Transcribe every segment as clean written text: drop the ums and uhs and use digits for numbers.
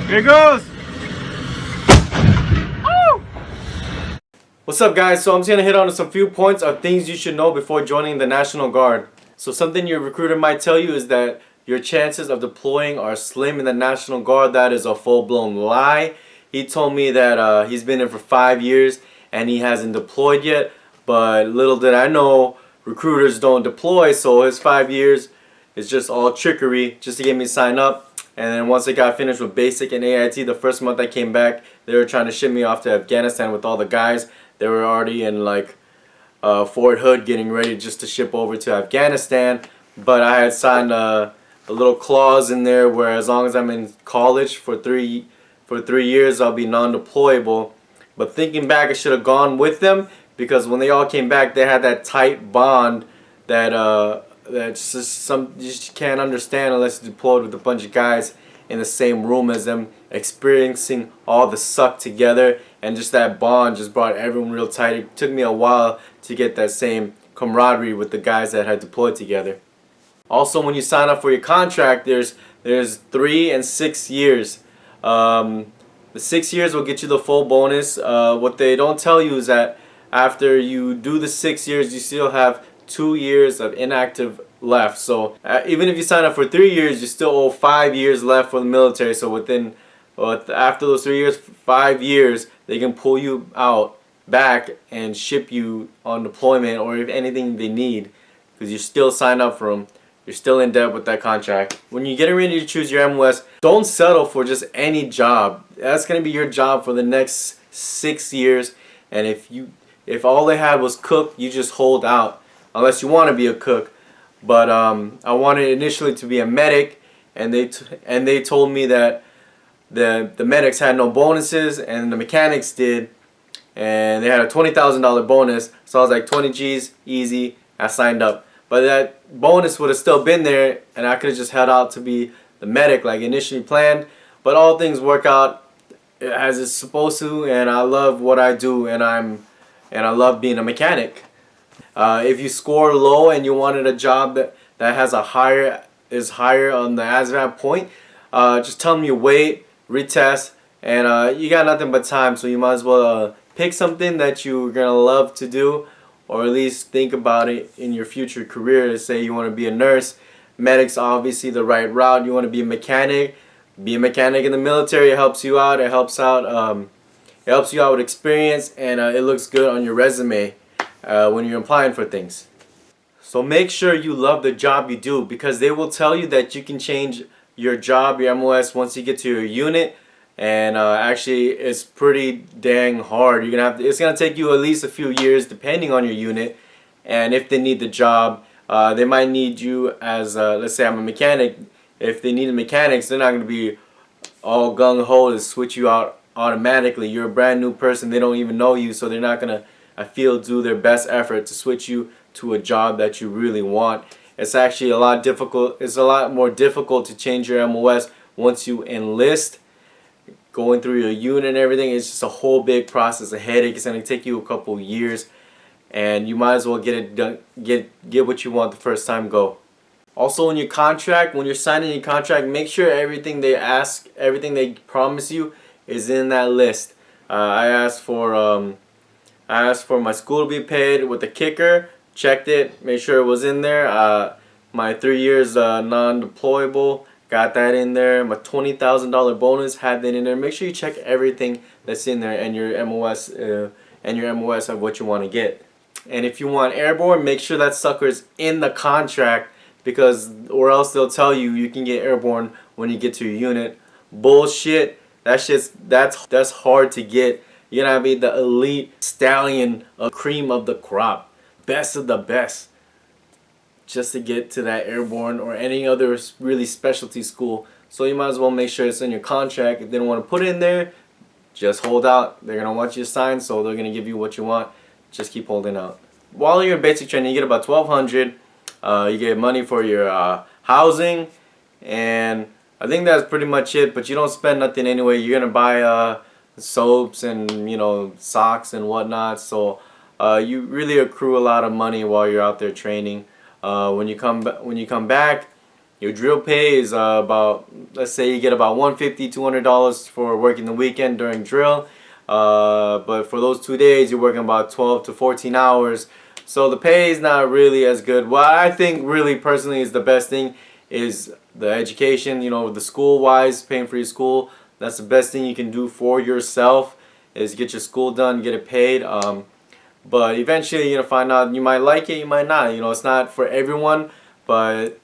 Here goes! What's up, guys? So I'm just gonna hit on some few points of things you should know before joining the National Guard. So something your recruiter might tell you is that your chances of deploying are slim in the National Guard. That is a full-blown lie. He told me that he's been in for 5 years and he hasn't deployed yet. But little did I know, recruiters don't deploy, so his 5 years is just all trickery just to get me signed up. And then once I got finished with basic and AIT, the first month I came back, they were trying to ship me off to Afghanistan with all the guys. They were already in like Fort Hood getting ready just to ship over to Afghanistan. But I had signed a little clause in there where as long as I'm in college for three years, I'll be non-deployable. But thinking back, I should have gone with them because when they all came back, they had that tight bond that that's just you just can't understand unless you're deployed with a bunch of guys in the same room as them, experiencing all the suck together, and just that bond just brought everyone real tight. It took me a while to get that same camaraderie with the guys that had deployed together. Also, when you sign up for your contract, there's 3 and 6 years. The 6 years will get you the full bonus. What they don't tell you is that after you do the 6 years, you still have 2 years of inactive left. So even if you sign up for 3 years, you still owe 5 years left for the military. So after those 3 years, 5 years, they can pull you out back and ship you on deployment or if anything they need, because you're still signed up for them. You're still in debt with that contract. When you're getting ready to choose your MOS, don't settle for just any job. That's going to be your job for the next 6 years. And if all they had was cook, you just hold out. Unless you want to be a cook. But I wanted initially to be a medic, and they told me that the medics had no bonuses and the mechanics did, and they had a $20,000 bonus. So I was like, 20 G's, easy. I signed up. But that bonus would have still been there, and I could have just held out to be the medic like initially planned. But all things work out as it's supposed to, and I love what I do, and I love being a mechanic. If you score low and you wanted a job that has is higher on the ASVAB point, just tell them you wait, retest, and you got nothing but time, so you might as well pick something that you're gonna love to do, or at least think about it in your future career. Say you want to be a nurse, medic's obviously the right route. You want to be a mechanic. Be a mechanic in the military. It helps you out. It helps you out with experience, and it looks good on your resume when you're applying for things. So make sure you love the job you do, because they will tell you that you can change your job, your MOS, once you get to your unit. And actually, it's pretty dang hard. It's gonna take you at least a few years, depending on your unit, and if they need the job, they might need you as let's say I'm a mechanic. If they need mechanics, they're not gonna be all gung ho to switch you out automatically. You're a brand new person; they don't even know you, so they're not gonna, I feel, do their best effort to switch you to a job that you really want. It's actually a lot difficult. It's a lot more difficult to change your MOS once you enlist. Going through your unit and everything, it's just a whole big process, a headache. It's going to take you a couple years, and you might as well get it done, get what you want the first time go. Also, in your contract, when you're signing your contract, make sure everything they ask, everything they promise you is in that list. I asked for my school to be paid with the kicker, checked it, made sure it was in there. My 3 years non-deployable, got that in there. My $20,000 bonus, had that in there. Make sure you check everything that's in there, and your MOS of what you want to get. And if you want airborne, make sure that sucker's in the contract, because or else they'll tell you you can get airborne when you get to your unit. Bullshit. That's hard to get. You're gonna be the elite stallion, a cream of the crop, best of the best, just to get to that airborne or any other really specialty school. So you might as well make sure it's in your contract. If they don't want to put it in there, just hold out. They're gonna want you to sign, so they're gonna give you what you want. Just keep holding out. While you're in basic training, you get about $1,200. You get money for your housing, and I think that's pretty much it. But you don't spend nothing anyway. You're gonna buy soaps and socks and whatnot. So you really accrue a lot of money while you're out there training. When you come back, Your drill pay is about, let's say you get about $150, $200 for working the weekend during drill. But for those 2 days, you're working about 12 to 14 hours. So the pay is not really as good. What I think really personally is the best thing is the education, you know, the school wise, paying for your school. That's the best thing you can do for yourself, is get your school done, get it paid. But eventually you're gonna find out you might like it, you might not. You know, it's not for everyone, but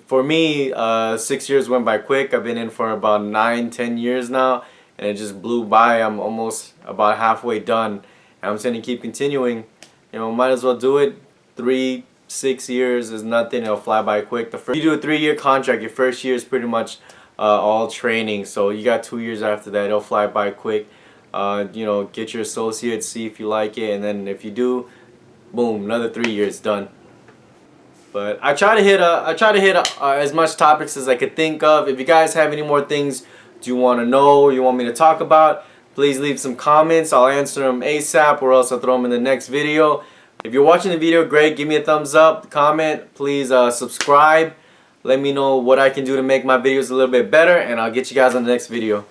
for me, 6 years went by quick. I've been in for about 9, 10 years now, and it just blew by. I'm almost about halfway done, and I'm going to keep continuing. You know, might as well do it. 3, 6 years is nothing. It'll fly by quick. You do a 3-year contract. Your first year is pretty much all training, so you got 2 years after that. It'll fly by quick. You know, get your associates, see if you like it, and then if you do, boom, another 3 years done. But I try to hit as much topics as I could think of. If you guys have any more things you want to know, you want me to talk about, please leave some comments. I'll answer them ASAP, or else I'll throw them in the next video. If you're watching the video, great. Give me a thumbs up, comment. Please subscribe. Let me know what I can do to make my videos a little bit better, and I'll get you guys on the next video.